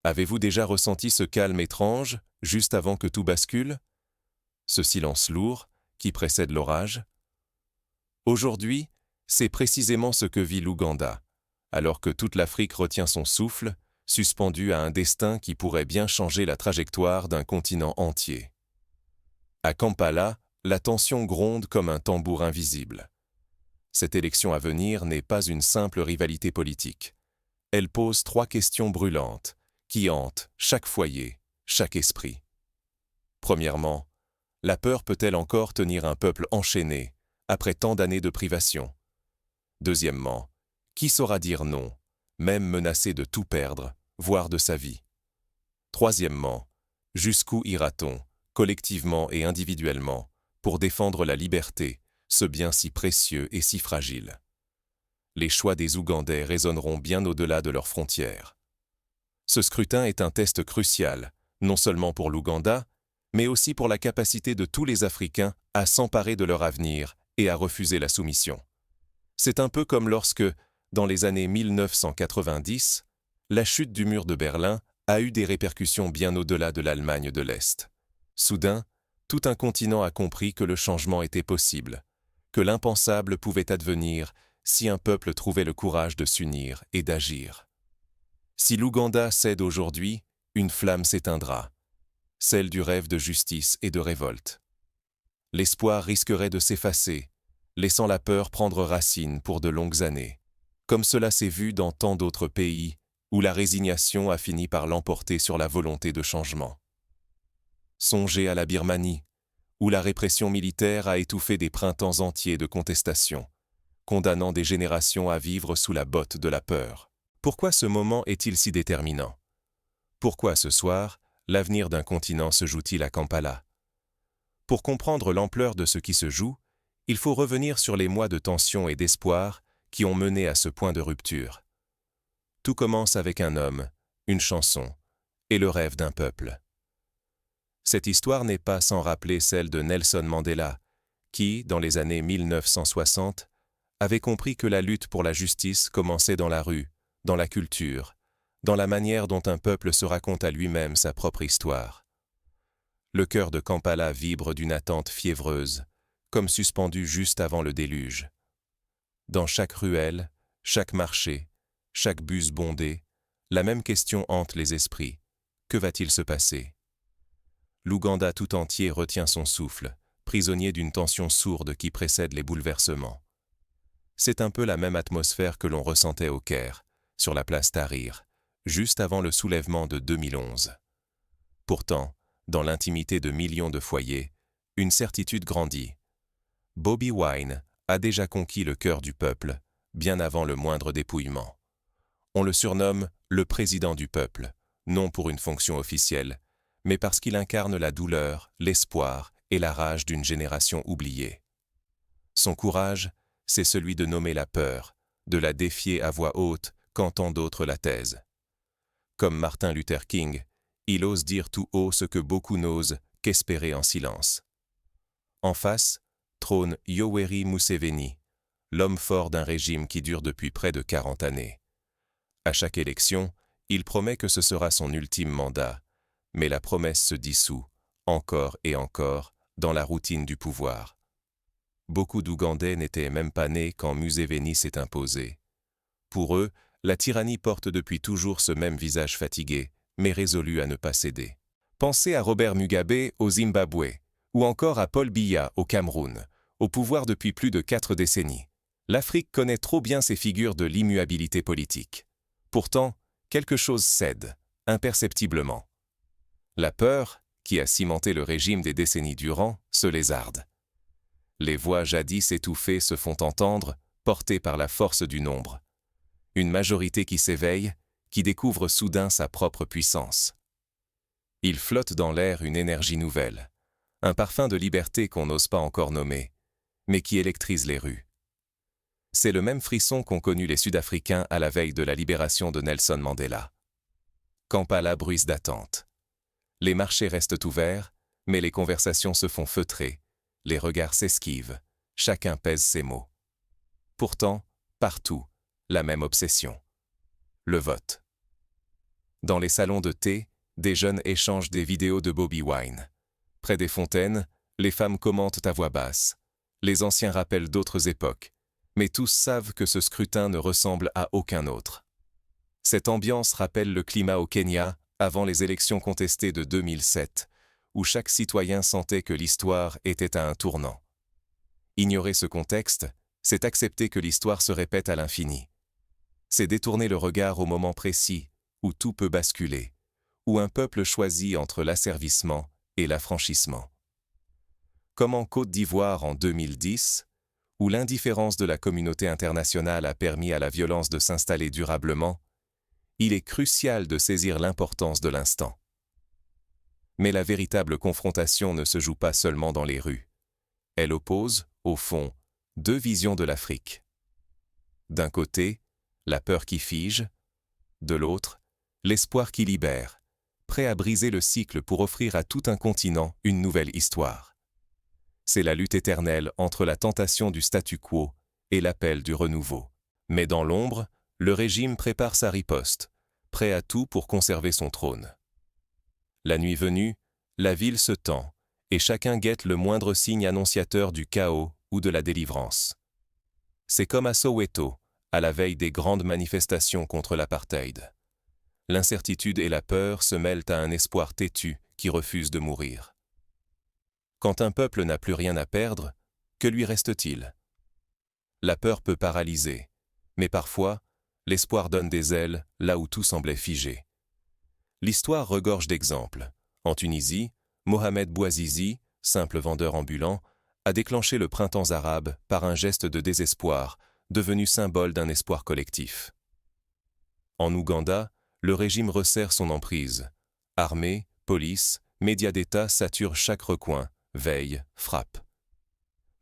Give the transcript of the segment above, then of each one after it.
Avez-vous déjà ressenti ce calme étrange, juste avant que tout bascule? Ce silence lourd, qui précède l'orage? Aujourd'hui, c'est précisément ce que vit l'Ouganda, alors que toute l'Afrique retient son souffle, suspendu à un destin qui pourrait bien changer la trajectoire d'un continent entier. À Kampala, la tension gronde comme un tambour invisible. Cette élection à venir n'est pas une simple rivalité politique. Elle pose 3 questions brûlantes, qui hantent chaque foyer, chaque esprit. Premièrement, la peur peut-elle encore tenir un peuple enchaîné, après tant d'années de privation? Deuxièmement, qui saura dire non, même menacé de tout perdre, voire de sa vie? Troisièmement, jusqu'où ira-t-on, collectivement et individuellement, pour défendre la liberté, ce bien si précieux et si fragile? Les choix des Ougandais résonneront bien au-delà de leurs frontières. Ce scrutin est un test crucial, non seulement pour l'Ouganda, mais aussi pour la capacité de tous les Africains à s'emparer de leur avenir et à refuser la soumission. C'est un peu comme lorsque, dans les années 1990, la chute du mur de Berlin a eu des répercussions bien au-delà de l'Allemagne de l'Est. Soudain, tout un continent a compris que le changement était possible, que l'impensable pouvait advenir si un peuple trouvait le courage de s'unir et d'agir. Si l'Ouganda cède aujourd'hui, une flamme s'éteindra, celle du rêve de justice et de révolte. L'espoir risquerait de s'effacer, laissant la peur prendre racine pour de longues années, comme cela s'est vu dans tant d'autres pays où la résignation a fini par l'emporter sur la volonté de changement. Songez à la Birmanie, où la répression militaire a étouffé des printemps entiers de contestation, condamnant des générations à vivre sous la botte de la peur. Pourquoi ce moment est-il si déterminant? Pourquoi ce soir, l'avenir d'un continent se joue-t-il à Kampala? Pour comprendre l'ampleur de ce qui se joue, il faut revenir sur les mois de tension et d'espoir qui ont mené à ce point de rupture. Tout commence avec un homme, une chanson et le rêve d'un peuple. Cette histoire n'est pas sans rappeler celle de Nelson Mandela, qui, dans les années 1960, avait compris que la lutte pour la justice commençait dans la rue, dans la culture, dans la manière dont un peuple se raconte à lui-même sa propre histoire. Le cœur de Kampala vibre d'une attente fiévreuse, comme suspendu juste avant le déluge. Dans chaque ruelle, chaque marché, chaque bus bondé, la même question hante les esprits. Que va-t-il se passer? L'Ouganda tout entier retient son souffle, prisonnier d'une tension sourde qui précède les bouleversements. C'est un peu la même atmosphère que l'on ressentait au Caire, sur la place Tahrir, juste avant le soulèvement de 2011. Pourtant, dans l'intimité de millions de foyers, une certitude grandit. Bobi Wine a déjà conquis le cœur du peuple, bien avant le moindre dépouillement. On le surnomme le président du peuple, non pour une fonction officielle, mais parce qu'il incarne la douleur, l'espoir et la rage d'une génération oubliée. Son courage, c'est celui de nommer la peur, de la défier à voix haute quand tant d'autres la taisent. Comme Martin Luther King, il ose dire tout haut ce que beaucoup n'osent qu'espérer en silence. En face, trône Yoweri Museveni, l'homme fort d'un régime qui dure depuis près de 40 années. À chaque élection, il promet que ce sera son ultime mandat, mais la promesse se dissout, encore et encore, dans la routine du pouvoir. Beaucoup d'Ougandais n'étaient même pas nés quand Museveni s'est imposé. Pour eux, la tyrannie porte depuis toujours ce même visage fatigué, mais résolu à ne pas céder. Pensez à Robert Mugabe au Zimbabwe, ou encore à Paul Biya au Cameroun, au pouvoir depuis plus de 4 décennies. L'Afrique connaît trop bien ces figures de l'immuabilité politique. Pourtant, quelque chose cède, imperceptiblement. La peur, qui a cimenté le régime des décennies durant, se lézarde. Les voix jadis étouffées se font entendre, portées par la force du nombre. Une majorité qui s'éveille, qui découvre soudain sa propre puissance. Il flotte dans l'air une énergie nouvelle, un parfum de liberté qu'on n'ose pas encore nommer, mais qui électrise les rues. C'est le même frisson qu'ont connu les Sud-Africains à la veille de la libération de Nelson Mandela. Kampala bruise d'attente. Les marchés restent ouverts, mais les conversations se font feutrer, les regards s'esquivent, chacun pèse ses mots. Pourtant, partout, la même obsession. Le vote. Dans les salons de thé, des jeunes échangent des vidéos de Bobi Wine. Près des fontaines, les femmes commentent à voix basse. Les anciens rappellent d'autres époques, mais tous savent que ce scrutin ne ressemble à aucun autre. Cette ambiance rappelle le climat au Kenya avant les élections contestées de 2007, où chaque citoyen sentait que l'histoire était à un tournant. Ignorer ce contexte, c'est accepter que l'histoire se répète à l'infini. C'est détourner le regard au moment précis où tout peut basculer, où un peuple choisit entre l'asservissement et l'affranchissement. Comme en Côte d'Ivoire en 2010, où l'indifférence de la communauté internationale a permis à la violence de s'installer durablement, il est crucial de saisir l'importance de l'instant. Mais la véritable confrontation ne se joue pas seulement dans les rues. Elle oppose, au fond, deux visions de l'Afrique. D'un côté, la peur qui fige, de l'autre, l'espoir qui libère, prêt à briser le cycle pour offrir à tout un continent une nouvelle histoire. C'est la lutte éternelle entre la tentation du statu quo et l'appel du renouveau. Mais dans l'ombre, le régime prépare sa riposte, prêt à tout pour conserver son trône. La nuit venue, la ville se tend, et chacun guette le moindre signe annonciateur du chaos ou de la délivrance. C'est comme à Soweto, à la veille des grandes manifestations contre l'apartheid. L'incertitude et la peur se mêlent à un espoir têtu qui refuse de mourir. Quand un peuple n'a plus rien à perdre, que lui reste-t-il? La peur peut paralyser, mais parfois, l'espoir donne des ailes là où tout semblait figé. L'histoire regorge d'exemples. En Tunisie, Mohamed Bouazizi, simple vendeur ambulant, a déclenché le printemps arabe par un geste de désespoir, devenu symbole d'un espoir collectif. En Ouganda, le régime resserre son emprise. Armée, police, médias d'État saturent chaque recoin, veillent, frappent.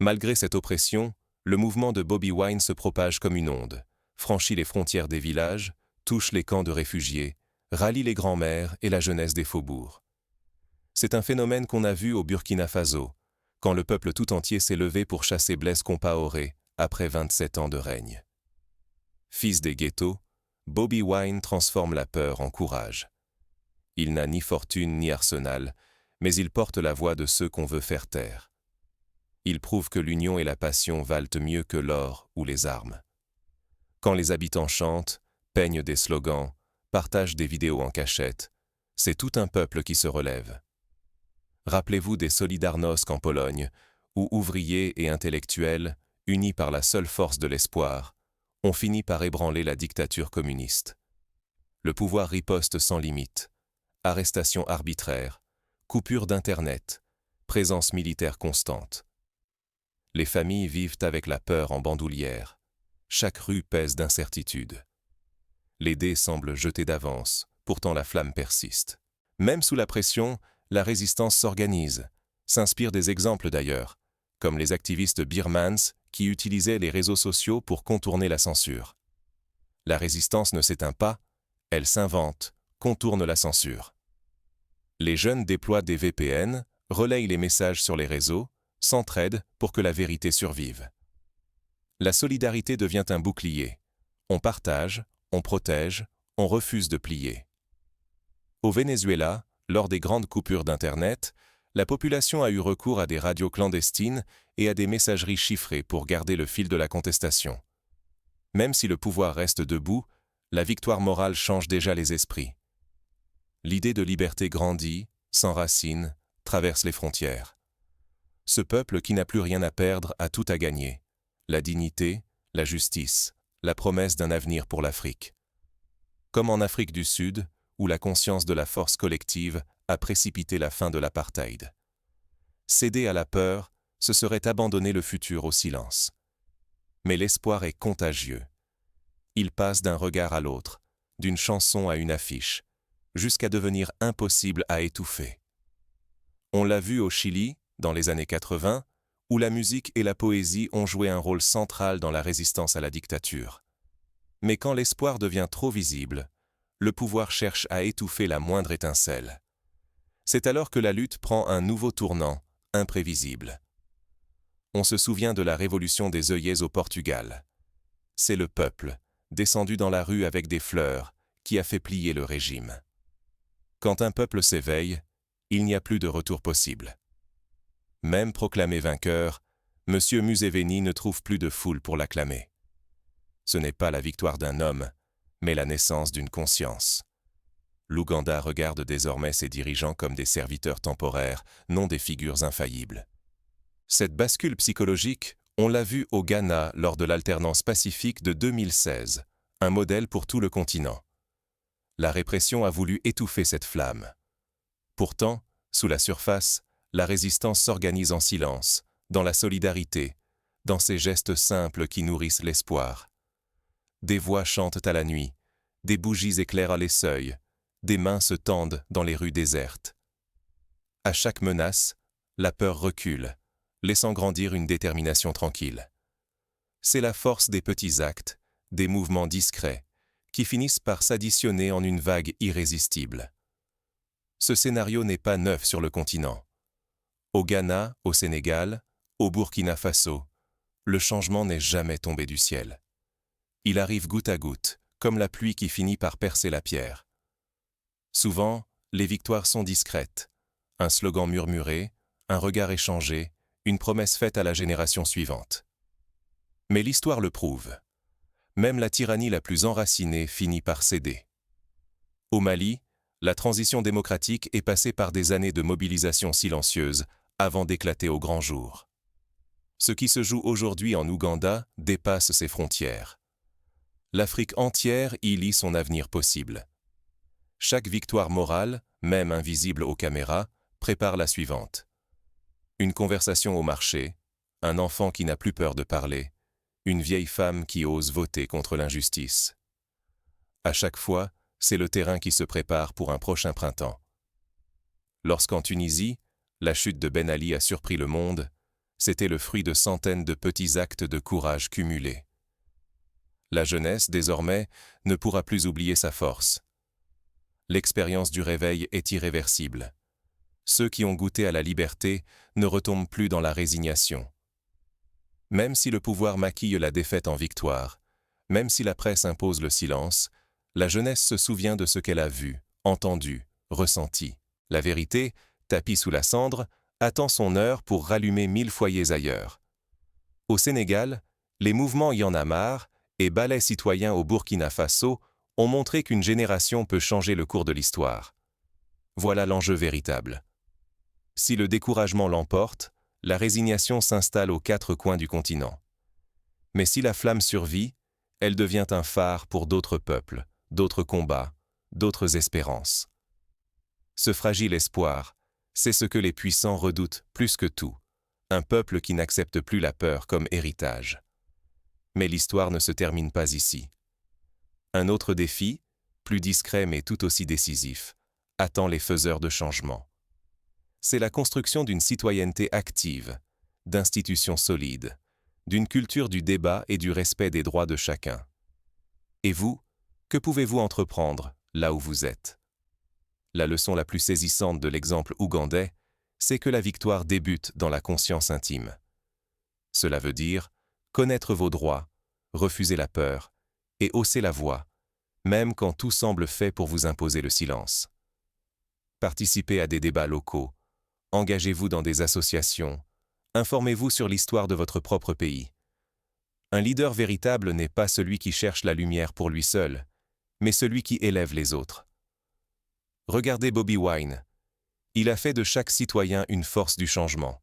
Malgré cette oppression, le mouvement de Bobi Wine se propage comme une onde, franchit les frontières des villages, touche les camps de réfugiés, rallie les grands-mères et la jeunesse des faubourgs. C'est un phénomène qu'on a vu au Burkina Faso, quand le peuple tout entier s'est levé pour chasser Blaise Compaoré après 27 ans de règne. Fils des ghettos, Bobi Wine transforme la peur en courage. Il n'a ni fortune ni arsenal, mais il porte la voix de ceux qu'on veut faire taire. Il prouve que l'union et la passion valent mieux que l'or ou les armes. Quand les habitants chantent, peignent des slogans, partagent des vidéos en cachette, c'est tout un peuple qui se relève. Rappelez-vous des Solidarnosc en Pologne, où ouvriers et intellectuels, unis par la seule force de l'espoir, ont fini par ébranler la dictature communiste. Le pouvoir riposte sans limite. Arrestations arbitraires, coupure d'Internet, présence militaire constante. Les familles vivent avec la peur en bandoulière. Chaque rue pèse d'incertitude. Les dés semblent jetés d'avance, pourtant la flamme persiste. Même sous la pression, la résistance s'organise, s'inspire des exemples d'ailleurs, comme les activistes birmans qui utilisaient les réseaux sociaux pour contourner la censure. La résistance ne s'éteint pas, elle s'invente, contourne la censure. Les jeunes déploient des VPN, relayent les messages sur les réseaux, s'entraident pour que la vérité survive. La solidarité devient un bouclier. On partage, on protège, on refuse de plier. Au Venezuela, lors des grandes coupures d'Internet, la population a eu recours à des radios clandestines et à des messageries chiffrées pour garder le fil de la contestation. Même si le pouvoir reste debout, la victoire morale change déjà les esprits. L'idée de liberté grandit, s'enracine, traverse les frontières. Ce peuple qui n'a plus rien à perdre a tout à gagner. La dignité, la justice, la promesse d'un avenir pour l'Afrique. Comme en Afrique du Sud, où la conscience de la force collective a précipité la fin de l'apartheid. Céder à la peur, ce serait abandonner le futur au silence. Mais l'espoir est contagieux. Il passe d'un regard à l'autre, d'une chanson à une affiche, jusqu'à devenir impossible à étouffer. On l'a vu au Chili, dans les années 80, où la musique et la poésie ont joué un rôle central dans la résistance à la dictature. Mais quand l'espoir devient trop visible, le pouvoir cherche à étouffer la moindre étincelle. C'est alors que la lutte prend un nouveau tournant, imprévisible. On se souvient de la révolution des œillets au Portugal. C'est le peuple, descendu dans la rue avec des fleurs, qui a fait plier le régime. Quand un peuple s'éveille, il n'y a plus de retour possible. Même proclamé vainqueur, M. Museveni ne trouve plus de foule pour l'acclamer. Ce n'est pas la victoire d'un homme, mais la naissance d'une conscience. L'Ouganda regarde désormais ses dirigeants comme des serviteurs temporaires, non des figures infaillibles. Cette bascule psychologique, on l'a vue au Ghana lors de l'alternance pacifique de 2016, un modèle pour tout le continent. La répression a voulu étouffer cette flamme. Pourtant, sous la surface, la résistance s'organise en silence, dans la solidarité, dans ces gestes simples qui nourrissent l'espoir. Des voix chantent à la nuit, des bougies éclairent les seuils, des mains se tendent dans les rues désertes. À chaque menace, la peur recule, laissant grandir une détermination tranquille. C'est la force des petits actes, des mouvements discrets, qui finissent par s'additionner en une vague irrésistible. Ce scénario n'est pas neuf sur le continent. Au Ghana, au Sénégal, au Burkina Faso, le changement n'est jamais tombé du ciel. Il arrive goutte à goutte, comme la pluie qui finit par percer la pierre. Souvent, les victoires sont discrètes. Un slogan murmuré, un regard échangé, une promesse faite à la génération suivante. Mais l'histoire le prouve. Même la tyrannie la plus enracinée finit par céder. Au Mali, la transition démocratique est passée par des années de mobilisation silencieuse avant d'éclater au grand jour. Ce qui se joue aujourd'hui en Ouganda dépasse ses frontières. L'Afrique entière y lit son avenir possible. Chaque victoire morale, même invisible aux caméras, prépare la suivante. Une conversation au marché, un enfant qui n'a plus peur de parler, une vieille femme qui ose voter contre l'injustice. À chaque fois, c'est le terrain qui se prépare pour un prochain printemps. Lorsqu'en Tunisie, la chute de Ben Ali a surpris le monde, c'était le fruit de centaines de petits actes de courage cumulés. La jeunesse, désormais, ne pourra plus oublier sa force. L'expérience du réveil est irréversible. Ceux qui ont goûté à la liberté ne retombent plus dans la résignation. Même si le pouvoir maquille la défaite en victoire, même si la presse impose le silence, la jeunesse se souvient de ce qu'elle a vu, entendu, ressenti. La vérité, tapie sous la cendre, attend son heure pour rallumer 1000 foyers ailleurs. Au Sénégal, les mouvements Y en a marre et Balai citoyen au Burkina Faso ont montré qu'une génération peut changer le cours de l'histoire. Voilà l'enjeu véritable. Si le découragement l'emporte, la résignation s'installe aux 4 coins du continent. Mais si la flamme survit, elle devient un phare pour d'autres peuples, d'autres combats, d'autres espérances. Ce fragile espoir, c'est ce que les puissants redoutent plus que tout, un peuple qui n'accepte plus la peur comme héritage. Mais l'histoire ne se termine pas ici. Un autre défi, plus discret mais tout aussi décisif, attend les faiseurs de changement. C'est la construction d'une citoyenneté active, d'institutions solides, d'une culture du débat et du respect des droits de chacun. Et vous, que pouvez-vous entreprendre là où vous êtes? La leçon la plus saisissante de l'exemple ougandais, c'est que la victoire débute dans la conscience intime. Cela veut dire connaître vos droits, refuser la peur et hausser la voix, même quand tout semble fait pour vous imposer le silence. Participez à des débats locaux, engagez-vous dans des associations, informez-vous sur l'histoire de votre propre pays. Un leader véritable n'est pas celui qui cherche la lumière pour lui seul, mais celui qui élève les autres. Regardez Bobi Wine. Il a fait de chaque citoyen une force du changement.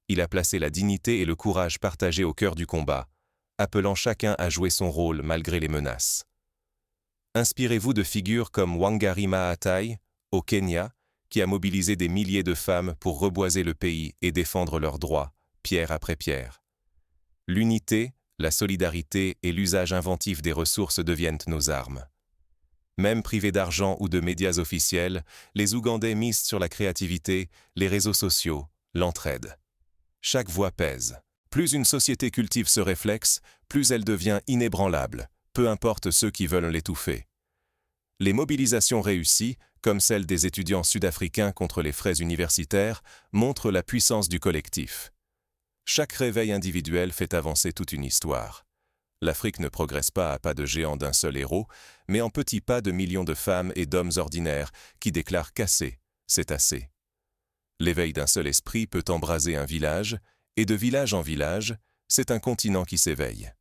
Il a placé la dignité et le courage partagés au cœur du combat, appelant chacun à jouer son rôle malgré les menaces. Inspirez-vous de figures comme Wangari Maathai, au Kenya, qui a mobilisé des milliers de femmes pour reboiser le pays et défendre leurs droits, pierre après pierre. L'unité, la solidarité et l'usage inventif des ressources deviennent nos armes. Même privés d'argent ou de médias officiels, les Ougandais misent sur la créativité, les réseaux sociaux, l'entraide. Chaque voix pèse. Plus une société cultive ce réflexe, plus elle devient inébranlable, peu importe ceux qui veulent l'étouffer. Les mobilisations réussies, comme celle des étudiants sud-africains contre les frais universitaires, montrent la puissance du collectif. Chaque réveil individuel fait avancer toute une histoire. L'Afrique ne progresse pas à pas de géant d'un seul héros, mais en petits pas de millions de femmes et d'hommes ordinaires qui déclarent qu'assez, c'est assez. L'éveil d'un seul esprit peut embraser un village, et de village en village, c'est un continent qui s'éveille.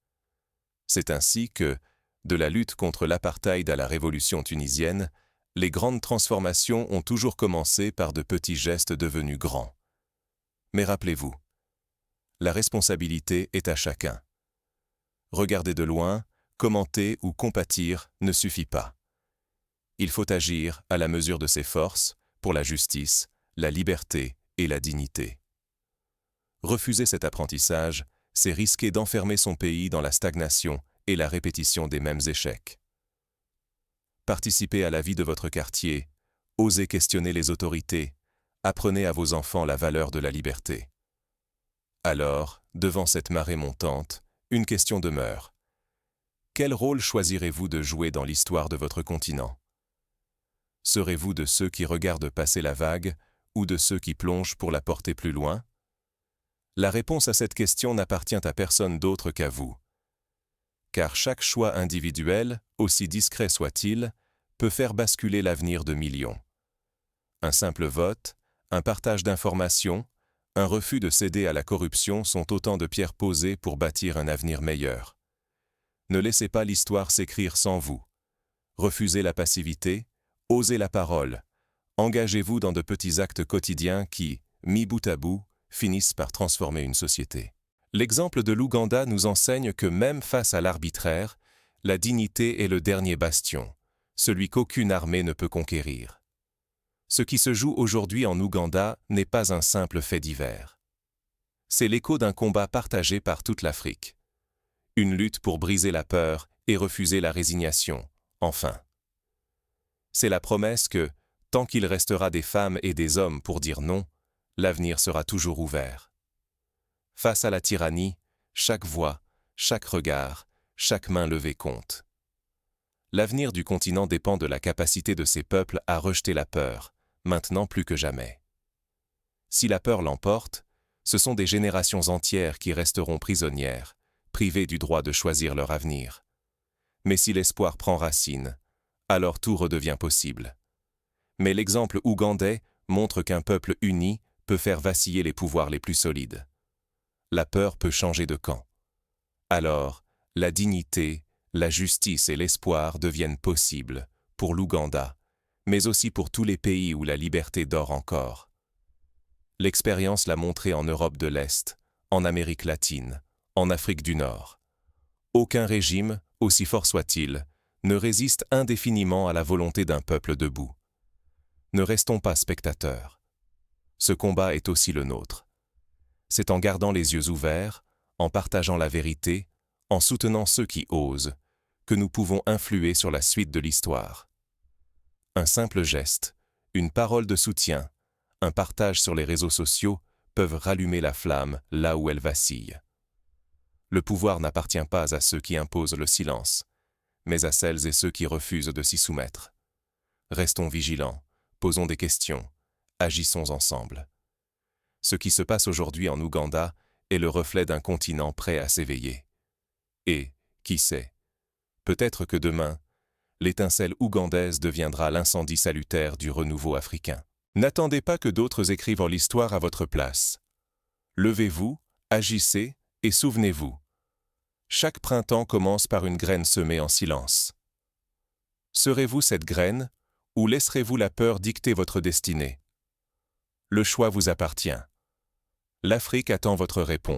C'est ainsi que, de la lutte contre l'apartheid à la révolution tunisienne, les grandes transformations ont toujours commencé par de petits gestes devenus grands. Mais rappelez-vous, la responsabilité est à chacun. Regarder de loin, commenter ou compatir ne suffit pas. Il faut agir à la mesure de ses forces pour la justice, la liberté et la dignité. Refuser cet apprentissage, c'est risquer d'enfermer son pays dans la stagnation et la répétition des mêmes échecs. Participez à la vie de votre quartier, osez questionner les autorités, apprenez à vos enfants la valeur de la liberté. Alors, devant cette marée montante, une question demeure. Quel rôle choisirez-vous de jouer dans l'histoire de votre continent? Serez-vous de ceux qui regardent passer la vague ou de ceux qui plongent pour la porter plus loin? La réponse à cette question n'appartient à personne d'autre qu'à vous. Car chaque choix individuel, aussi discret soit-il, peut faire basculer l'avenir de millions. Un simple vote, un partage d'informations, un refus de céder à la corruption sont autant de pierres posées pour bâtir un avenir meilleur. Ne laissez pas l'histoire s'écrire sans vous. Refusez la passivité, osez la parole. Engagez-vous dans de petits actes quotidiens qui, mis bout à bout, finissent par transformer une société. L'exemple de l'Ouganda nous enseigne que même face à l'arbitraire, la dignité est le dernier bastion, celui qu'aucune armée ne peut conquérir. Ce qui se joue aujourd'hui en Ouganda n'est pas un simple fait divers. C'est l'écho d'un combat partagé par toute l'Afrique. Une lutte pour briser la peur et refuser la résignation, enfin. C'est la promesse que, tant qu'il restera des femmes et des hommes pour dire non, l'avenir sera toujours ouvert. Face à la tyrannie, chaque voix, chaque regard, chaque main levée compte. L'avenir du continent dépend de la capacité de ces peuples à rejeter la peur, maintenant plus que jamais. Si la peur l'emporte, ce sont des générations entières qui resteront prisonnières, privées du droit de choisir leur avenir. Mais si l'espoir prend racine, alors tout redevient possible. Mais l'exemple ougandais montre qu'un peuple uni peut faire vaciller les pouvoirs les plus solides. La peur peut changer de camp. Alors, la dignité, la justice et l'espoir deviennent possibles pour l'Ouganda, mais aussi pour tous les pays où la liberté dort encore. L'expérience l'a montré en Europe de l'Est, en Amérique latine, en Afrique du Nord. Aucun régime, aussi fort soit-il, ne résiste indéfiniment à la volonté d'un peuple debout. Ne restons pas spectateurs. Ce combat est aussi le nôtre. C'est en gardant les yeux ouverts, en partageant la vérité, en soutenant ceux qui osent, que nous pouvons influer sur la suite de l'histoire. Un simple geste, une parole de soutien, un partage sur les réseaux sociaux peuvent rallumer la flamme là où elle vacille. Le pouvoir n'appartient pas à ceux qui imposent le silence, mais à celles et ceux qui refusent de s'y soumettre. Restons vigilants, posons des questions, agissons ensemble. Ce qui se passe aujourd'hui en Ouganda est le reflet d'un continent prêt à s'éveiller. Et, qui sait, peut-être que demain, l'étincelle ougandaise deviendra l'incendie salutaire du renouveau africain. N'attendez pas que d'autres écrivent l'histoire à votre place. Levez-vous, agissez et souvenez-vous. Chaque printemps commence par une graine semée en silence. Serez-vous cette graine ou laisserez-vous la peur dicter votre destinée? Le choix vous appartient. L'Afrique attend votre réponse.